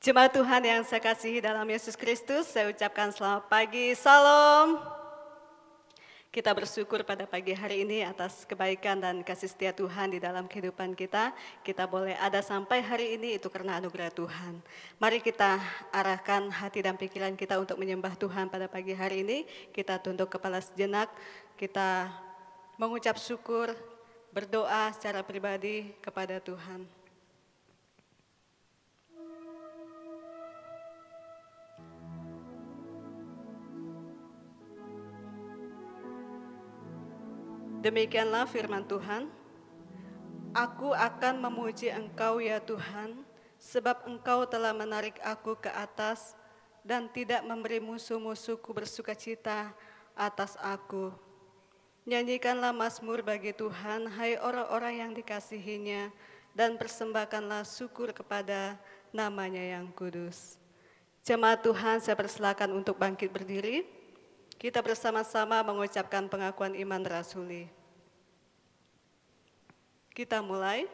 Jemaat Tuhan yang saya kasihi dalam Yesus Kristus, saya ucapkan selamat pagi, salam. Kita bersyukur pada pagi hari ini atas kebaikan dan kasih setia Tuhan di dalam kehidupan kita. Kita boleh ada sampai hari ini itu karena anugerah Tuhan. Mari kita arahkan hati dan pikiran kita untuk menyembah Tuhan pada pagi hari ini. Kita tunduk kepala sejenak, kita mengucap syukur, berdoa secara pribadi kepada Tuhan. Demikianlah firman Tuhan, aku akan memuji Engkau ya Tuhan, sebab Engkau telah menarik aku ke atas dan tidak memberi musuh-musuhku bersukacita atas aku. Nyanyikanlah mazmur bagi Tuhan, hai orang-orang yang dikasihinya, dan persembahkanlah syukur kepada namanya yang kudus. Jemaat Tuhan, saya persilakan untuk bangkit berdiri. Kita bersama-sama mengucapkan pengakuan iman rasuli. Kita mulai.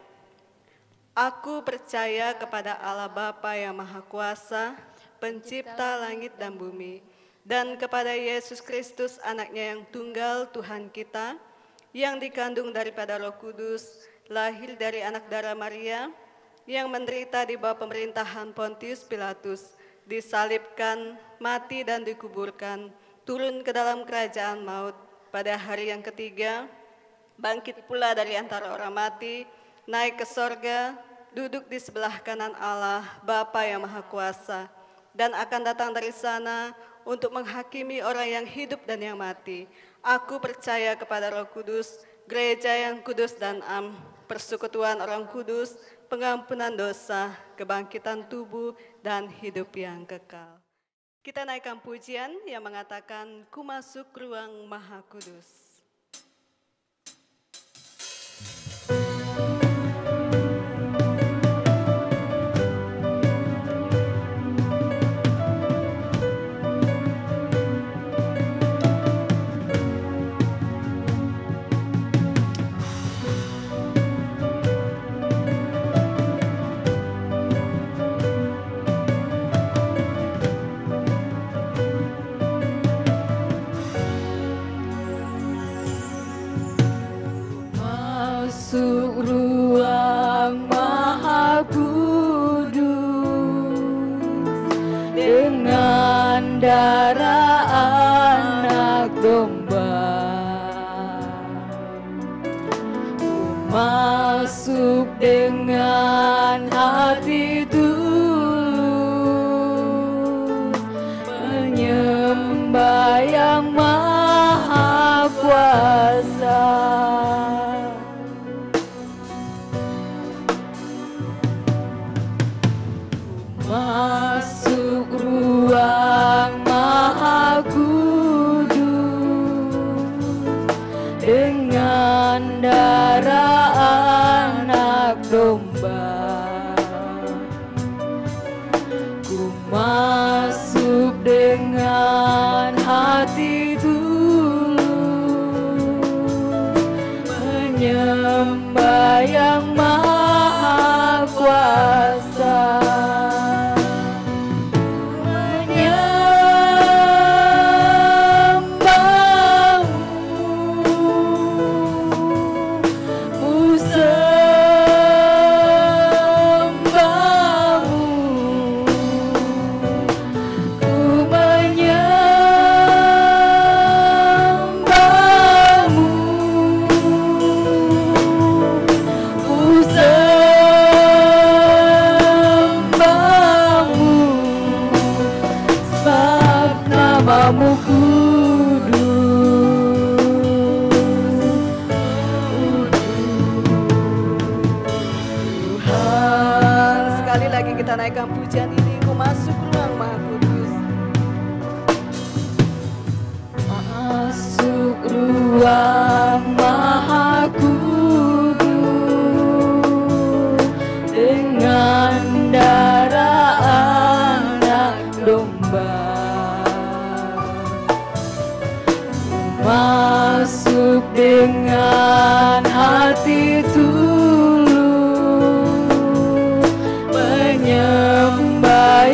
Aku percaya kepada Allah Bapa yang Maha Kuasa, pencipta langit dan bumi, dan kepada Yesus Kristus anaknya yang tunggal Tuhan kita, yang dikandung daripada Roh Kudus, lahir dari anak darah Maria, yang menderita di bawah pemerintahan Pontius Pilatus, disalibkan, mati dan dikuburkan, turun ke dalam kerajaan maut, pada hari yang ketiga, bangkit pula dari antara orang mati, naik ke sorga, duduk di sebelah kanan Allah, Bapa yang Maha Kuasa, dan akan datang dari sana untuk menghakimi orang yang hidup dan yang mati. Aku percaya kepada Roh Kudus, gereja yang kudus dan am, persekutuan orang kudus, pengampunan dosa, kebangkitan tubuh, dan hidup yang kekal. Kita naikkan pujian yang mengatakan, ku masuk ruang Maha Kudus. Darah anak domba, ku masuk dengan hati tulus, menyembah yang Maha Kuasa. Masuk ruang Maha Kudus dengan darah anak domba. Ku masuk dengan hati tulus, menyembah yang Maha Kuasa. Kita naikkan pujian ini, ku masuk ruang Maha Kudus. Masuk ruang Maha Kudus dengan darah anak domba. Masuk dengan hati tulus, menyembah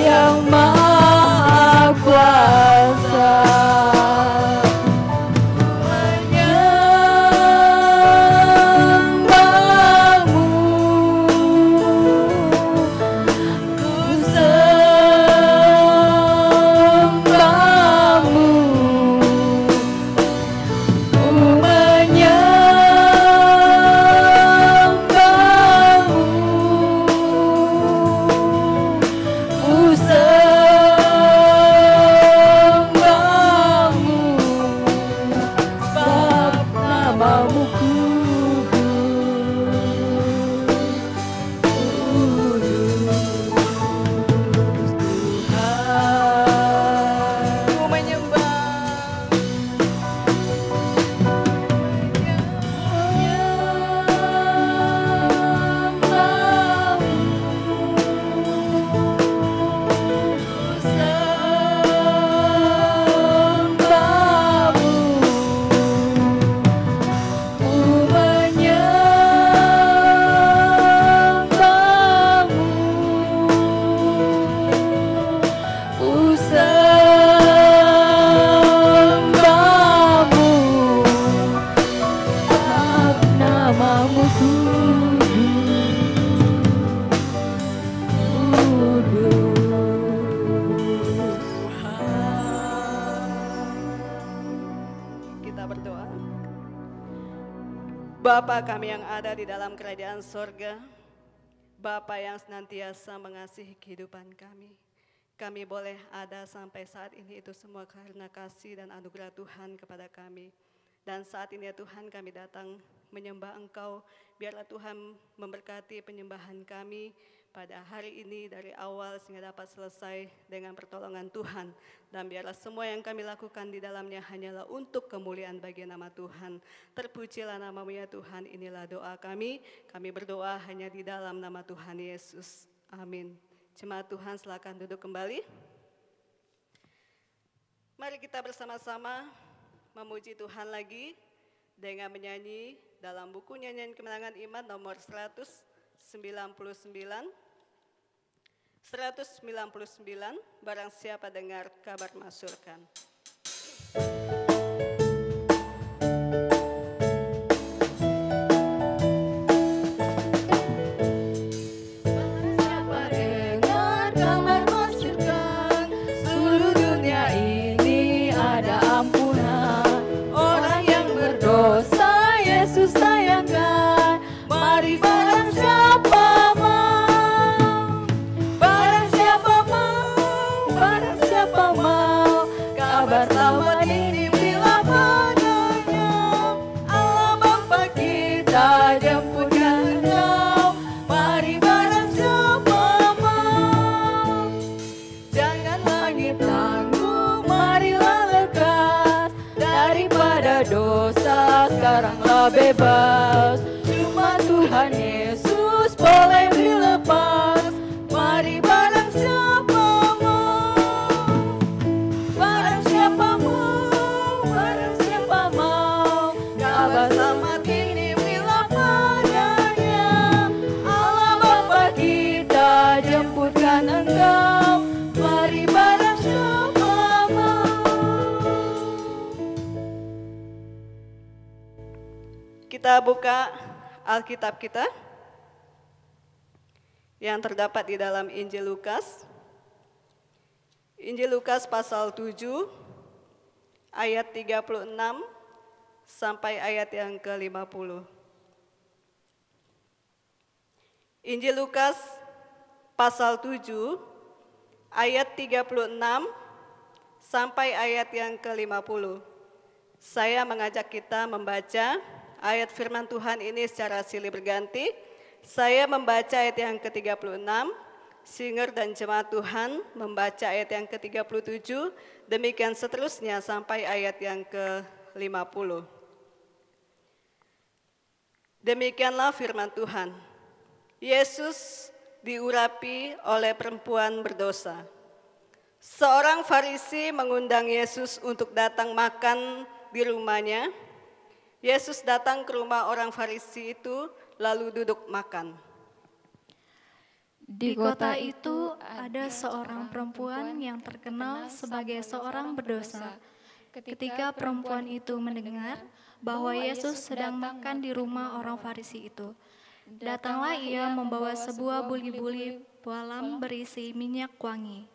berdoa. Bapa kami yang ada di dalam kerajaan sorga, Bapa yang senantiasa mengasihi kehidupan kami. Kami boleh ada sampai saat ini itu semua karena kasih dan anugerah Tuhan kepada kami. Dan saat ini ya Tuhan kami datang menyembah Engkau, biarlah Tuhan memberkati penyembahan kami pada hari ini dari awal sehingga dapat selesai dengan pertolongan Tuhan. Dan biarlah semua yang kami lakukan di dalamnya hanyalah untuk kemuliaan bagi nama Tuhan. Terpujilah nama-Mu ya Tuhan, inilah doa kami. Kami berdoa hanya di dalam nama Tuhan Yesus. Amin. Jemaat Tuhan silakan duduk kembali. Mari kita bersama-sama memuji Tuhan lagi dengan menyanyi dalam buku nyanyian kemenangan iman nomor 199, barang siapa dengar kabar masyurkan. Bebas, cuma Tuhan Yesus boleh dilepas. Mari barang siapa mau, barang siapa mau, barang siapa mau, kabar selamat ini bila padanya. Allah Bapa kita jemputkan Engkau. Mari barang siapa mau. Kita buka Alkitab kita yang terdapat di dalam Injil Lukas. Injil Lukas pasal 7 ayat 36 sampai ayat yang ke-50. Injil Lukas pasal 7 ayat 36 sampai ayat yang ke-50. Saya mengajak kita membaca ayat firman Tuhan ini secara silih berganti. Saya membaca ayat yang ke-36, Singer dan jemaat Tuhan membaca ayat yang ke-37, demikian seterusnya sampai ayat yang ke-50. Demikianlah firman Tuhan. Yesus diurapi oleh perempuan berdosa. Seorang Farisi mengundang Yesus untuk datang makan di rumahnya. Yesus datang ke rumah orang Farisi itu, lalu duduk makan. Di kota itu ada seorang perempuan yang terkenal sebagai seorang berdosa. Ketika perempuan itu mendengar bahwa Yesus sedang makan di rumah orang Farisi itu, datanglah ia membawa sebuah buli-buli bolam berisi minyak wangi.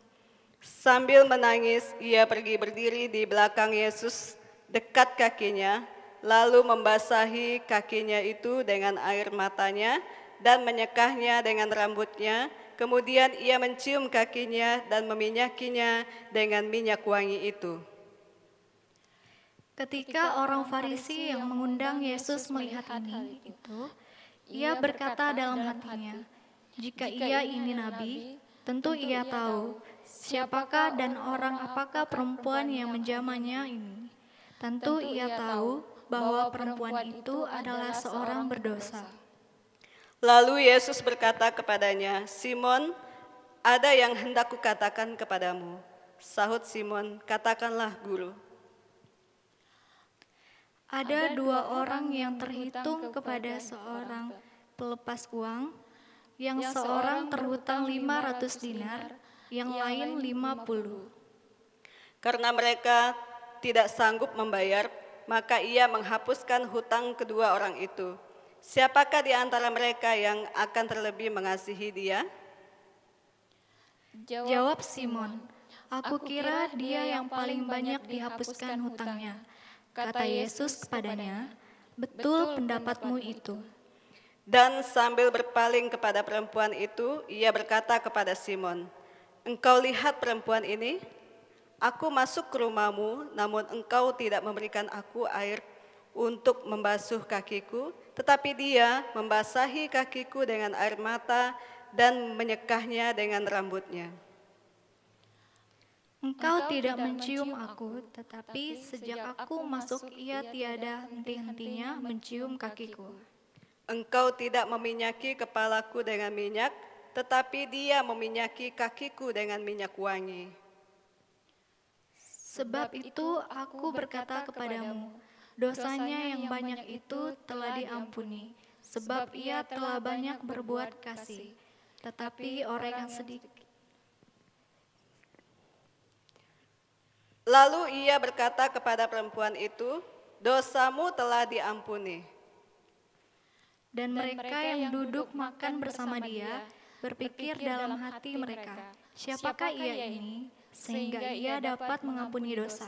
Sambil menangis, ia pergi berdiri di belakang Yesus dekat kakinya, lalu membasahi kakinya itu dengan air matanya dan menyekahnya dengan rambutnya. Kemudian ia mencium kakinya dan meminyakinya dengan minyak wangi itu. Ketika orang Farisi yang mengundang Yesus melihat ini, ia berkata dalam hatinya, jika ia ini nabi, tentu ia tahu siapakah dan orang apakah perempuan yang menjamahnya ini. Tentu ia tahu bahwa perempuan itu adalah seorang berdosa. Lalu Yesus berkata kepadanya, Simon, ada yang hendak kukatakan kepadamu. Sahut Simon, katakanlah guru. Ada dua orang yang terhitung kepada seorang pelepas uang, yang seorang terhutang 500 dinar, yang lain 50. Karena mereka tidak sanggup membayar, maka ia menghapuskan hutang kedua orang itu. Siapakah di antara mereka yang akan terlebih mengasihi dia? Jawab Simon, aku kira dia yang paling banyak dihapuskan hutangnya. Kata Yesus kepadanya, "Betul pendapatmu itu." Dan sambil berpaling kepada perempuan itu, ia berkata kepada Simon, "Engkau lihat perempuan ini? Aku masuk ke rumahmu, namun engkau tidak memberikan aku air untuk membasuh kakiku, tetapi dia membasahi kakiku dengan air mata dan menyekahnya dengan rambutnya. Engkau tidak mencium aku, tetapi sejak aku masuk ia tiada henti-hentinya mencium kakiku. Engkau tidak meminyaki kepalaku dengan minyak, tetapi dia meminyaki kakiku dengan minyak wangi. Sebab itu aku berkata kepadamu, dosanya yang banyak itu telah diampuni, sebab ia telah banyak berbuat kasih. Tetapi orang yang sedikit. Lalu ia berkata kepada perempuan itu, "Dosamu telah diampuni." Dan mereka yang duduk makan bersama dia berpikir dalam hati mereka, siapakah ia ini, sehingga ia dapat mengampuni dosa.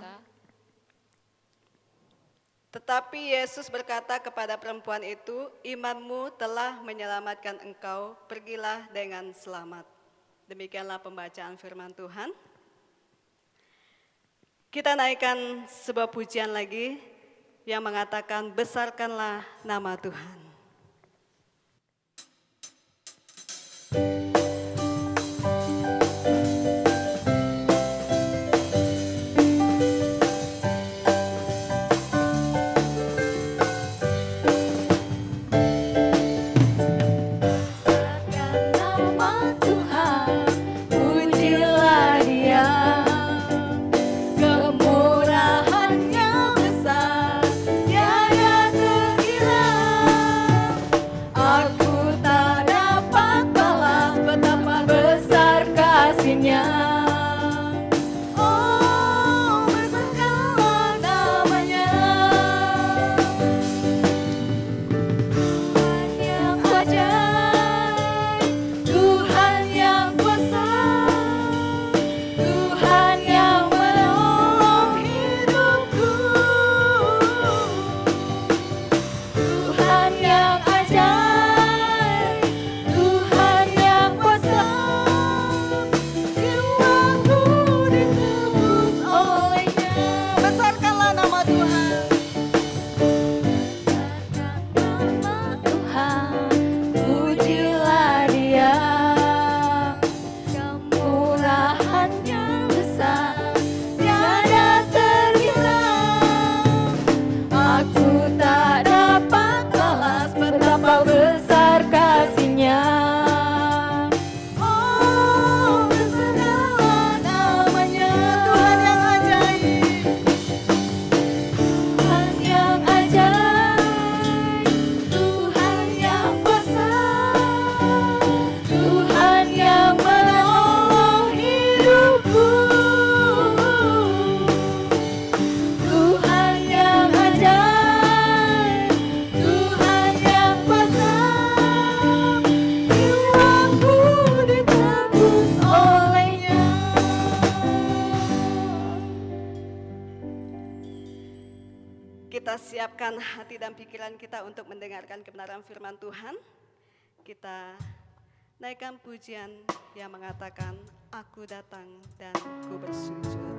Tetapi Yesus berkata kepada perempuan itu, "Imanmu telah menyelamatkan engkau, pergilah dengan selamat." Demikianlah pembacaan firman Tuhan. Kita naikkan sebuah pujian lagi yang mengatakan, "Besarkanlah nama Tuhan." Kita siapkan hati dan pikiran kita untuk mendengarkan kebenaran firman Tuhan. Kita naikkan pujian yang mengatakan, "Aku datang dan ku bersujud."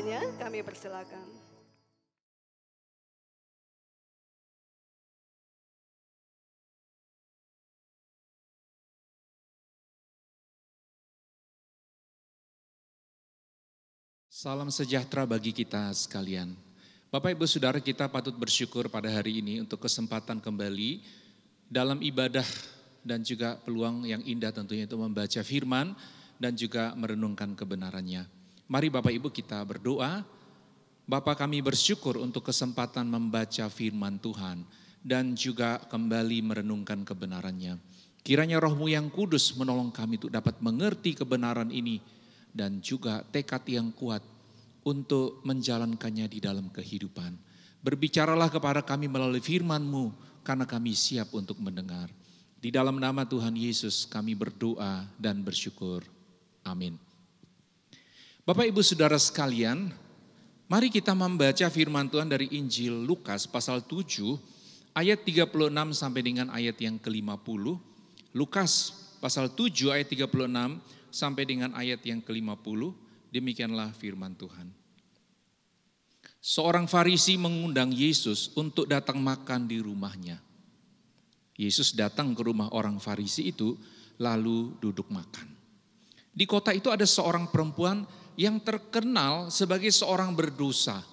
hambanya, kami persilakan. Salam sejahtera bagi kita sekalian. Bapak Ibu Saudara, kita patut bersyukur pada hari ini untuk kesempatan kembali dalam ibadah dan juga peluang yang indah tentunya itu membaca firman dan juga merenungkan kebenarannya. Mari Bapak Ibu kita berdoa. Bapa, kami bersyukur untuk kesempatan membaca firman Tuhan dan juga kembali merenungkan kebenarannya. Kiranya Roh-Mu yang kudus menolong kami untuk dapat mengerti kebenaran ini dan juga tekad yang kuat untuk menjalankannya di dalam kehidupan. Berbicaralah kepada kami melalui firman-Mu, karena kami siap untuk mendengar. Di dalam nama Tuhan Yesus kami berdoa dan bersyukur. Amin. Bapak Ibu Saudara sekalian, mari kita membaca firman Tuhan dari Injil Lukas pasal 7 ayat 36 sampai dengan ayat yang ke-50. Lukas pasal 7 ayat 36 sampai dengan ayat yang ke-50, demikianlah firman Tuhan. Seorang Farisi mengundang Yesus untuk datang makan di rumahnya. Yesus datang ke rumah orang Farisi itu, lalu duduk makan. Di kota itu ada seorang perempuan yang terkenal sebagai seorang berdosa.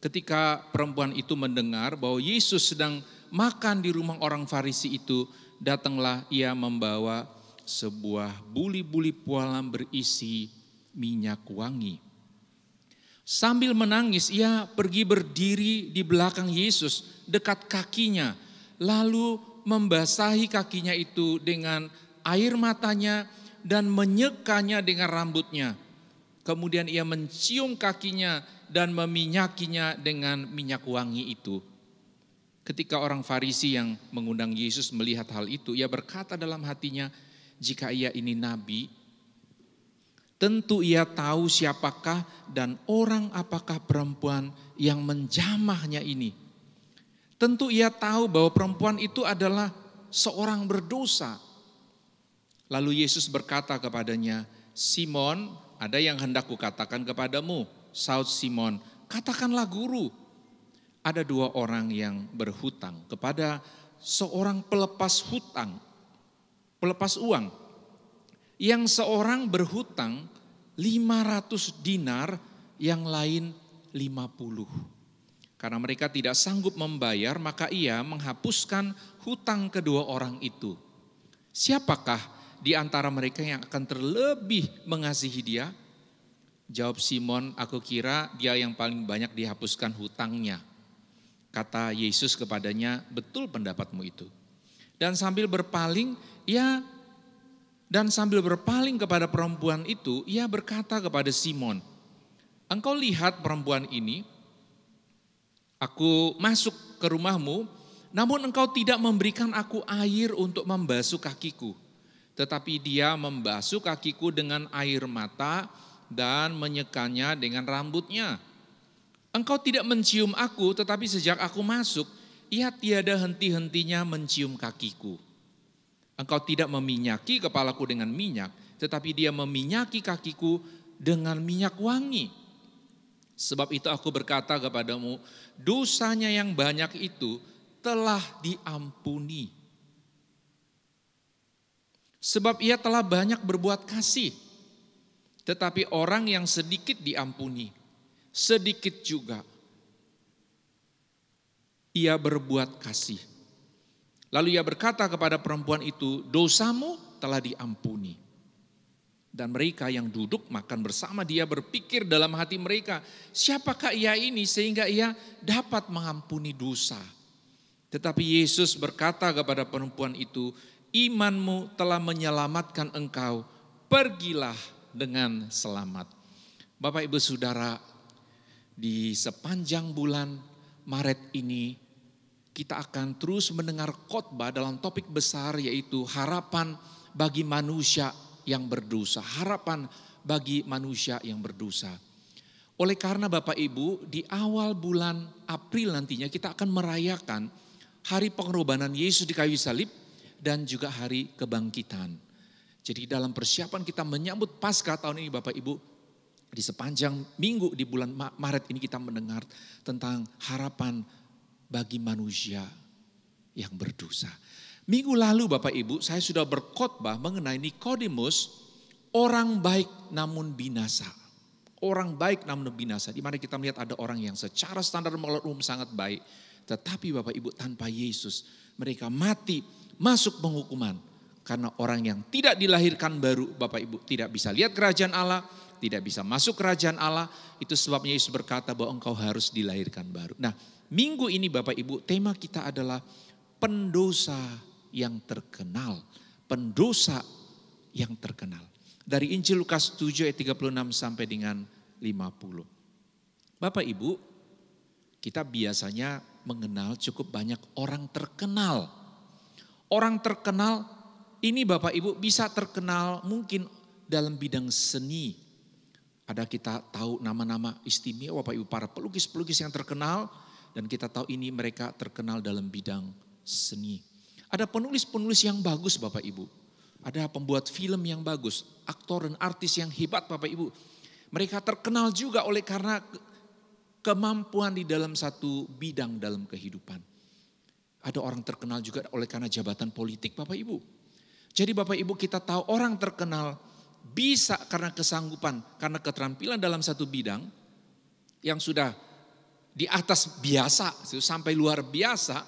Ketika perempuan itu mendengar bahwa Yesus sedang makan di rumah orang Farisi itu, datanglah ia membawa sebuah buli-buli pualam berisi minyak wangi. Sambil menangis ia pergi berdiri di belakang Yesus dekat kakinya, lalu membasahi kakinya itu dengan air matanya dan menyekanya dengan rambutnya. Kemudian ia mencium kakinya dan meminyakinya dengan minyak wangi itu. Ketika orang Farisi yang mengundang Yesus melihat hal itu, ia berkata dalam hatinya, jika ia ini nabi, tentu ia tahu siapakah dan orang apakah perempuan yang menjamahnya ini. Tentu ia tahu bahwa perempuan itu adalah seorang berdosa. Lalu Yesus berkata kepadanya, Simon, ada yang hendak kukatakan kepadamu. Saud Simon, katakanlah guru. Ada dua orang yang berhutang kepada seorang pelepas hutang. Pelepas uang, yang seorang berhutang 500 dinar, yang lain 50. Karena mereka tidak sanggup membayar, maka ia menghapuskan hutang kedua orang itu. Siapakah di antara mereka yang akan terlebih mengasihi dia? Jawab Simon, aku kira dia yang paling banyak dihapuskan hutangnya. Kata Yesus kepadanya, betul pendapatmu itu. Dan sambil berpaling kepada perempuan itu, ia berkata kepada Simon, engkau lihat perempuan ini, aku masuk ke rumahmu, namun engkau tidak memberikan aku air untuk membasuh kakiku. Tetapi dia membasuh kakiku dengan air mata dan menyekanya dengan rambutnya. Engkau tidak mencium aku, tetapi sejak aku masuk, ia tiada henti-hentinya mencium kakiku. Engkau tidak meminyaki kepalaku dengan minyak, tetapi dia meminyaki kakiku dengan minyak wangi. Sebab itu aku berkata kepadamu, dosanya yang banyak itu telah diampuni. Sebab ia telah banyak berbuat kasih. Tetapi orang yang sedikit diampuni, sedikit juga ia berbuat kasih. Lalu ia berkata kepada perempuan itu, dosamu telah diampuni. Dan mereka yang duduk makan bersama dia berpikir dalam hati mereka, siapakah ia ini sehingga ia dapat mengampuni dosa. Tetapi Yesus berkata kepada perempuan itu, imanmu telah menyelamatkan engkau, pergilah dengan selamat. Bapak Ibu Saudara, di sepanjang bulan Maret ini, kita akan terus mendengar khotbah dalam topik besar yaitu harapan bagi manusia yang berdosa. Harapan bagi manusia yang berdosa. Oleh karena Bapak Ibu, di awal bulan April nantinya kita akan merayakan hari pengorbanan Yesus di kayu salib dan juga hari kebangkitan. Jadi dalam persiapan kita menyambut Paskah tahun ini Bapak Ibu, Di sepanjang minggu di bulan Maret ini kita mendengar tentang harapan bagi manusia yang berdosa. Minggu lalu Bapak Ibu saya sudah berkhotbah mengenai Nikodemus, orang baik namun binasa. Orang baik namun binasa. Di mana kita melihat ada orang yang secara standar moral umum sangat baik. Tetapi Bapak Ibu tanpa Yesus mereka mati masuk penghukuman. Karena orang yang tidak dilahirkan baru Bapak Ibu tidak bisa lihat kerajaan Allah. Tidak bisa masuk kerajaan Allah. Itu sebabnya Yesus berkata bahwa engkau harus dilahirkan baru. Nah minggu ini Bapak Ibu tema kita adalah pendosa yang terkenal. Pendosa yang terkenal. Dari Injil Lukas 7 ayat 36 sampai dengan 50. Bapak Ibu, kita biasanya mengenal cukup banyak orang terkenal. Orang terkenal ini Bapak Ibu bisa terkenal mungkin dalam bidang seni. Ada kita tahu nama-nama istimewa Bapak Ibu, para pelukis-pelukis yang terkenal. Dan kita tahu ini mereka terkenal dalam bidang seni. Ada penulis-penulis yang bagus Bapak Ibu. Ada pembuat film yang bagus, aktor dan artis yang hebat Bapak Ibu. Mereka terkenal juga oleh karena kemampuan di dalam satu bidang dalam kehidupan. Ada orang terkenal juga oleh karena jabatan politik Bapak Ibu. Jadi Bapak Ibu kita tahu orang terkenal bisa karena kesanggupan, karena keterampilan dalam satu bidang yang sudah di atas biasa, sampai luar biasa,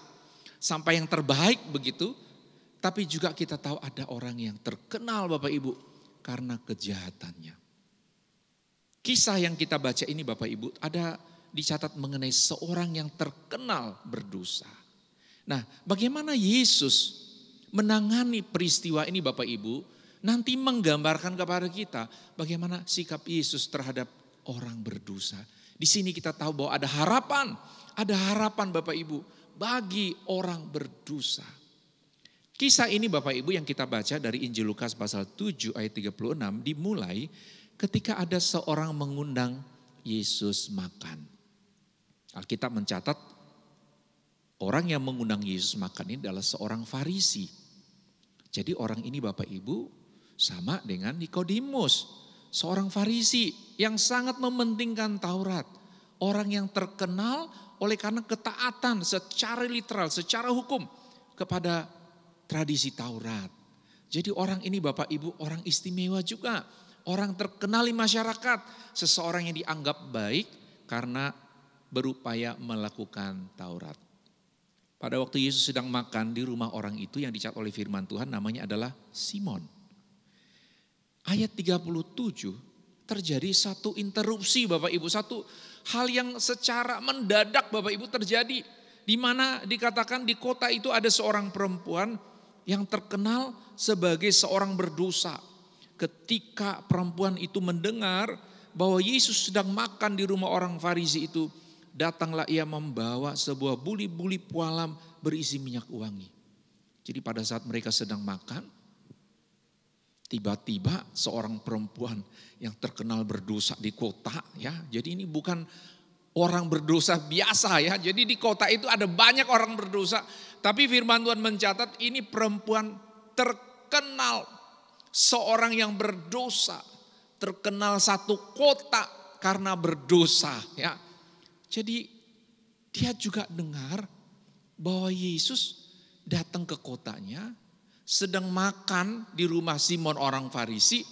sampai yang terbaik begitu. Tapi juga kita tahu ada orang yang terkenal Bapak Ibu karena kejahatannya. Kisah yang kita baca ini Bapak Ibu ada dicatat mengenai seorang yang terkenal berdosa. Nah bagaimana Yesus menangani peristiwa ini Bapak Ibu nanti menggambarkan kepada kita bagaimana sikap Yesus terhadap orang berdosa. Di sini kita tahu bahwa ada harapan Bapak Ibu bagi orang berdosa. Kisah ini Bapak Ibu yang kita baca dari Injil Lukas pasal 7 ayat 36 dimulai ketika ada seorang mengundang Yesus makan. Alkitab mencatat orang yang mengundang Yesus makan ini adalah seorang Farisi. Jadi orang ini Bapak Ibu sama dengan Nikodemus, seorang Farisi yang sangat mementingkan Taurat. Orang yang terkenal oleh karena ketaatan secara literal, secara hukum kepada tradisi Taurat. Jadi orang ini Bapak Ibu orang istimewa juga. Orang terkenal di masyarakat. Seseorang yang dianggap baik karena berupaya melakukan Taurat. Pada waktu Yesus sedang makan di rumah orang itu yang dicatat oleh firman Tuhan namanya adalah Simon. Ayat 37 terjadi satu interupsi Bapak Ibu. Satu hal yang secara mendadak Bapak Ibu terjadi. Di mana dikatakan di kota itu ada seorang perempuan yang terkenal sebagai seorang berdosa. Ketika perempuan itu mendengar bahwa Yesus sedang makan di rumah orang Farisi itu, datanglah ia membawa sebuah buli-buli pualam berisi minyak wangi. Jadi pada saat mereka sedang makan, tiba-tiba seorang perempuan yang terkenal berdosa di kota, ya. Jadi ini bukan orang berdosa biasa ya. Jadi di kota itu ada banyak orang berdosa. Tapi firman Tuhan mencatat ini perempuan terkenal. Seorang yang berdosa. Terkenal satu kota karena berdosa ya. Jadi dia juga dengar bahwa Yesus datang ke kotanya. Sedang makan di rumah Simon orang Farisi.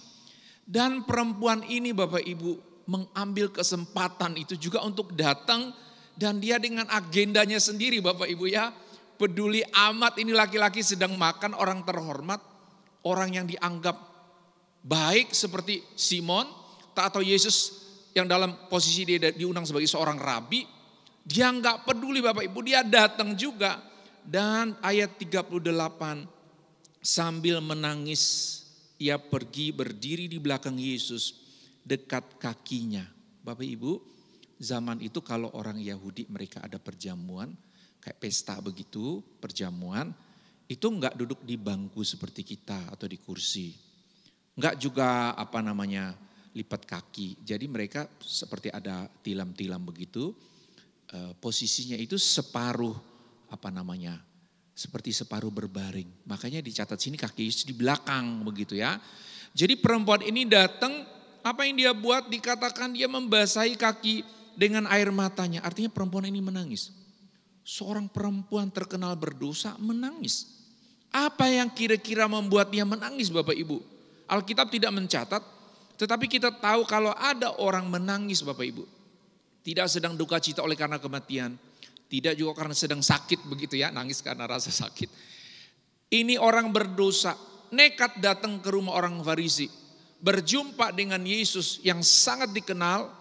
Dan perempuan ini Bapak Ibu mengambil kesempatan itu juga untuk datang. Dan dia dengan agendanya sendiri Bapak Ibu ya. Peduli amat ini laki-laki sedang makan orang terhormat. Orang yang dianggap baik seperti Simon. Atau Yesus yang dalam posisi dia diundang sebagai seorang rabi. Dia enggak peduli Bapak Ibu. Dia datang juga. Dan ayat 38 sambil menangis. Ia pergi berdiri di belakang Yesus. Dekat kakinya. Bapak Ibu zaman itu kalau orang Yahudi mereka ada perjamuan. Kayak pesta begitu, perjamuan, itu enggak duduk di bangku seperti kita atau di kursi. Enggak juga lipat kaki. Jadi mereka seperti ada tilam-tilam begitu, posisinya itu separuh seperti separuh berbaring. Makanya dicatat sini kaki Yesus di belakang begitu ya. Jadi perempuan ini datang Apa yang dia buat dikatakan dia membasahi kaki dengan air matanya. Artinya perempuan ini menangis. Seorang perempuan terkenal berdosa menangis. Apa yang kira-kira membuat dia menangis Bapak Ibu? Alkitab tidak mencatat, tetapi kita tahu kalau ada orang menangis Bapak Ibu. Tidak sedang duka cita oleh karena kematian. Tidak juga karena sedang sakit begitu ya, nangis karena rasa sakit. Ini orang berdosa, nekat datang ke rumah orang Farisi. Berjumpa dengan Yesus yang sangat dikenal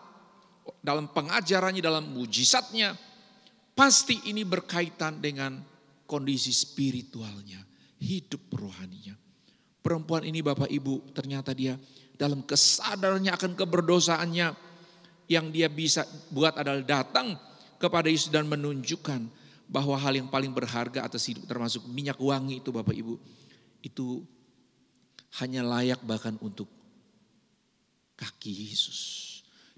dalam pengajarannya, dalam mujizatnya. Pasti ini berkaitan dengan kondisi spiritualnya, hidup rohaninya. Perempuan ini Bapak Ibu ternyata dia dalam kesadarannya akan keberdosaannya. Yang dia bisa buat adalah datang kepada Yesus dan menunjukkan bahwa hal yang paling berharga atas hidup termasuk minyak wangi itu Bapak Ibu. Itu hanya layak bahkan untuk kaki Yesus.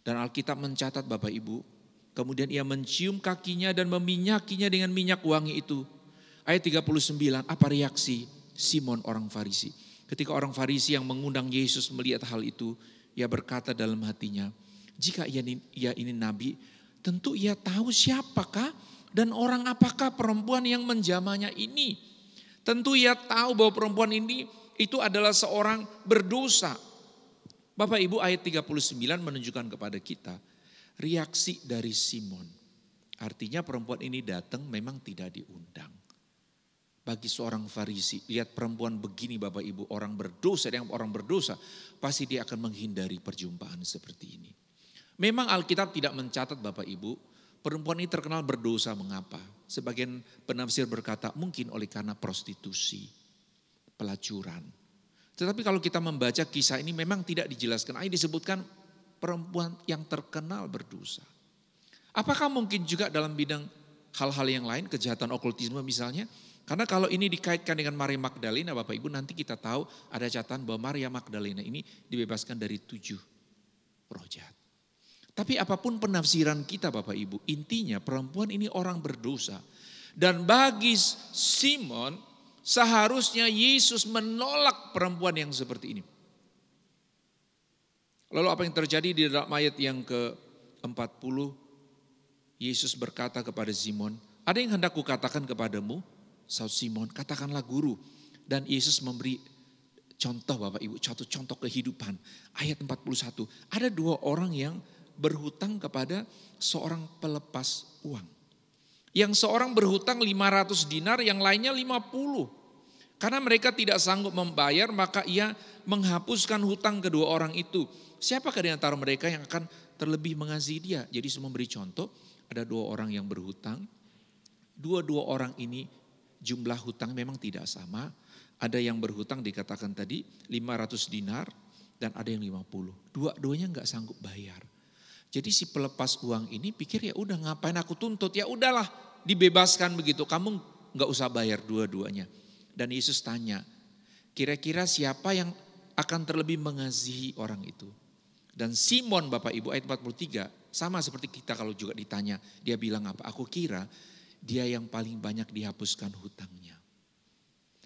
Dan Alkitab mencatat Bapak Ibu, kemudian ia mencium kakinya dan meminyakinya dengan minyak wangi itu. Ayat 39, apa reaksi Simon orang Farisi? Ketika orang Farisi yang mengundang Yesus melihat hal itu, ia berkata dalam hatinya, jika ia ini nabi, tentu ia tahu siapakah dan orang apakah perempuan yang menjamahnya ini. Tentu ia tahu bahwa perempuan ini itu adalah seorang berdosa. Bapak Ibu, ayat 39 menunjukkan kepada kita reaksi dari Simon. Artinya perempuan ini datang memang tidak diundang. Bagi seorang Farisi, lihat perempuan begini Bapak Ibu, orang berdosa, pasti dia akan menghindari perjumpaan seperti ini. Memang Alkitab tidak mencatat Bapak Ibu, perempuan ini terkenal berdosa mengapa? Sebagian penafsir berkata mungkin oleh karena prostitusi, pelacuran. Tetapi kalau kita membaca kisah ini memang tidak dijelaskan. Ini disebutkan perempuan yang terkenal berdosa. Apakah mungkin juga dalam bidang hal-hal yang lain, kejahatan okultisme misalnya? Karena kalau ini dikaitkan dengan Maria Magdalena Bapak Ibu, nanti kita tahu ada catatan bahwa Maria Magdalena ini dibebaskan dari 7 roh jahat. Tapi apapun penafsiran kita Bapak Ibu, intinya perempuan ini orang berdosa. Dan bagi Simon seharusnya Yesus menolak perempuan yang seperti ini. Lalu apa yang terjadi di dalam ayat yang ke-40? Yesus berkata kepada Simon, ada yang hendak kukatakan kepadamu? Saud Simon, katakanlah guru. Dan Yesus memberi contoh Bapak Ibu, contoh kehidupan. Ayat 41, ada 2 orang yang berhutang kepada seorang pelepas uang. Yang seorang berhutang 500 dinar, yang lainnya 50. Karena mereka tidak sanggup membayar, maka ia menghapuskan hutang kedua orang itu. Siapakah di antara mereka yang akan terlebih mengasihi dia? Jadi semua memberi contoh, ada 2 orang yang berhutang. Dua orang ini jumlah hutang memang tidak sama. Ada yang berhutang dikatakan tadi 500 dinar dan ada yang 50. Dua-duanya enggak sanggup bayar. Jadi si pelepas uang ini pikir ya udah ngapain aku tuntut, ya udahlah dibebaskan begitu, kamu nggak usah bayar dua-duanya. Dan Yesus tanya, kira-kira siapa yang akan terlebih mengasihi orang itu? Dan Simon Bapak Ibu ayat 43 sama seperti kita kalau juga ditanya, dia bilang apa? Aku kira dia yang paling banyak dihapuskan hutangnya.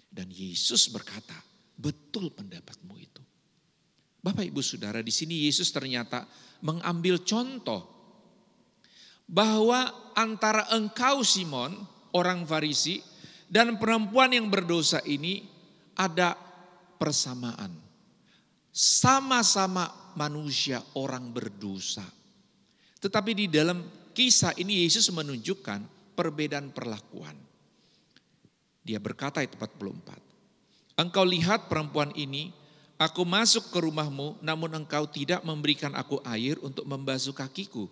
Dan Yesus berkata, betul pendapatmu itu. Bapak Ibu Saudara, di sini Yesus ternyata mengambil contoh bahwa antara engkau Simon, orang Farisi, dan perempuan yang berdosa ini ada persamaan. Sama-sama manusia orang berdosa. Tetapi di dalam kisah ini Yesus menunjukkan perbedaan perlakuan. Dia berkata ayat 44, engkau lihat perempuan ini, aku masuk ke rumahmu, namun engkau tidak memberikan aku air untuk membasuh kakiku.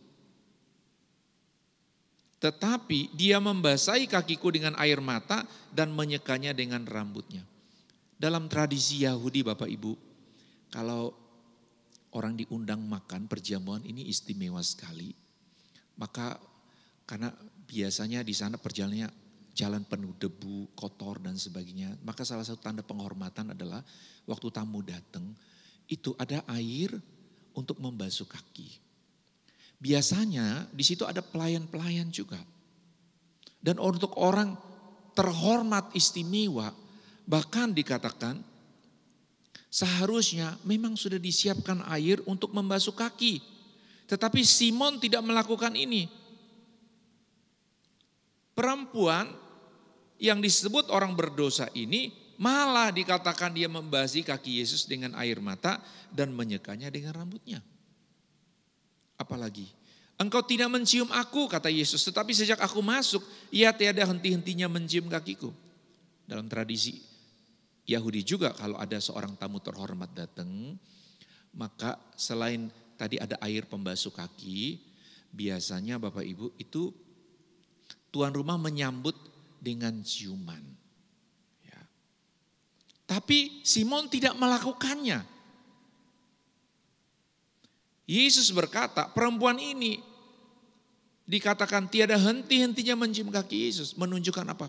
Tetapi dia membasahi kakiku dengan air mata dan menyekanya dengan rambutnya. Dalam tradisi Yahudi Bapak Ibu, kalau orang diundang makan perjamuan ini istimewa sekali. Maka karena biasanya di sana perjalanannya jalan penuh debu, kotor dan sebagainya. Maka salah satu tanda penghormatan adalah waktu tamu datang itu ada air untuk membasuh kaki. Biasanya di situ ada pelayan-pelayan juga. Dan untuk orang terhormat istimewa, bahkan dikatakan Seharusnya memang sudah disiapkan air untuk membasuh kaki. Tetapi Simon tidak melakukan ini. Perempuan yang disebut orang berdosa ini malah dikatakan dia membasuh kaki Yesus dengan air mata dan menyekanya dengan rambutnya. Apalagi, engkau tidak mencium aku, kata Yesus, tetapi sejak aku masuk, ia tiada henti-hentinya mencium kakiku. Dalam tradisi Yahudi juga kalau ada seorang tamu terhormat datang, maka selain tadi ada air pembasuh kaki, biasanya Bapak Ibu itu tuan rumah menyambut dengan ciuman. Ya. Tapi Simon tidak melakukannya. Yesus berkata, perempuan ini dikatakan tiada henti-hentinya mencium kaki Yesus. Menunjukkan apa?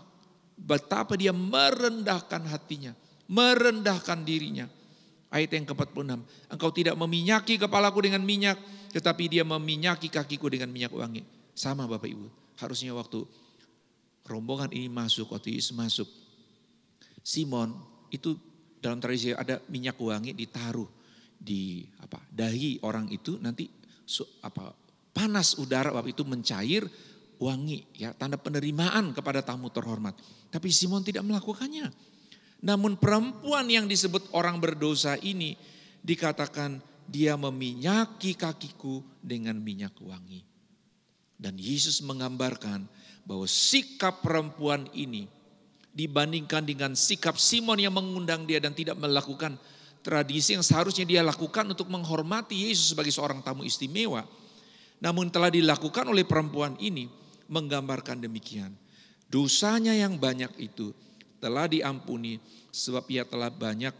Betapa dia merendahkan hatinya, merendahkan dirinya. Ayat yang ke-46, engkau tidak meminyaki kepalaku dengan minyak, tetapi dia meminyaki kakiku dengan minyak wangi. Sama Bapak Ibu, harusnya waktu rombongan ini masuk, waktu Yesus masuk, Simon itu dalam tradisi ada minyak wangi ditaruh di dahi orang itu, nanti panas udara waktu itu mencair wangi, ya tanda penerimaan kepada tamu terhormat. Tapi Simon tidak melakukannya. Namun perempuan yang disebut orang berdosa ini dikatakan dia meminyaki kakiku dengan minyak wangi. Dan Yesus menggambarkan bahwa sikap perempuan ini dibandingkan dengan sikap Simon yang mengundang dia dan tidak melakukan tradisi yang seharusnya dia lakukan untuk menghormati Yesus sebagai seorang tamu istimewa. Namun telah dilakukan oleh perempuan ini menggambarkan demikian. Dosanya yang banyak itu telah diampuni sebab ia telah banyak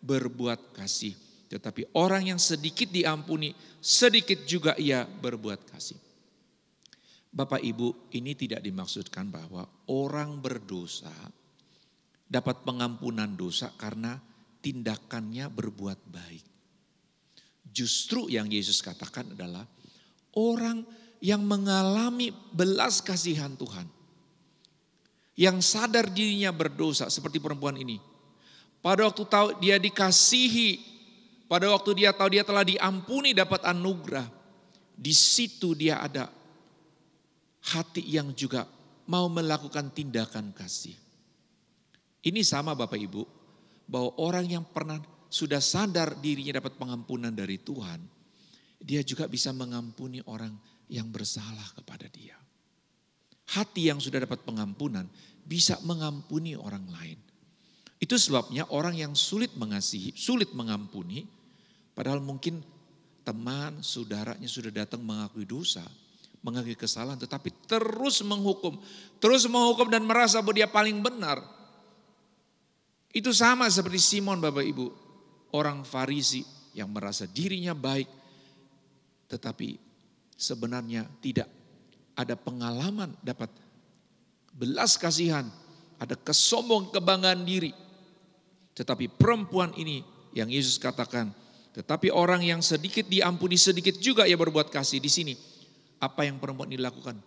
berbuat kasih. Tetapi orang yang sedikit diampuni, sedikit juga ia berbuat kasih. Bapak Ibu, ini tidak dimaksudkan bahwa orang berdosa dapat pengampunan dosa karena tindakannya berbuat baik. Justru yang Yesus katakan adalah orang yang mengalami belas kasihan Tuhan, yang sadar dirinya berdosa seperti perempuan ini. Pada waktu tahu dia dikasihi, pada waktu dia tahu dia telah diampuni dapat anugerah, di situ dia ada hati yang juga mau melakukan tindakan kasih. Ini sama Bapak Ibu, bahwa orang yang pernah sudah sadar dirinya dapat pengampunan dari Tuhan, dia juga bisa mengampuni orang yang bersalah kepada dia. Hati yang sudah dapat pengampunan bisa mengampuni orang lain. Itu sebabnya orang yang sulit mengasihi, sulit mengampuni, padahal mungkin teman, saudaranya sudah datang mengakui dosa, mengakui kesalahan, tetapi terus menghukum dan merasa bahwa dia paling benar. Itu sama seperti Simon Bapak Ibu, orang Farisi yang merasa dirinya baik, tetapi sebenarnya tidak ada pengalaman dapat belas kasihan, ada kesombong kebanggaan diri. Tetapi perempuan ini yang Yesus katakan, tetapi orang yang sedikit diampuni sedikit juga ia berbuat kasih. Di sini apa yang perempuan ini lakukan?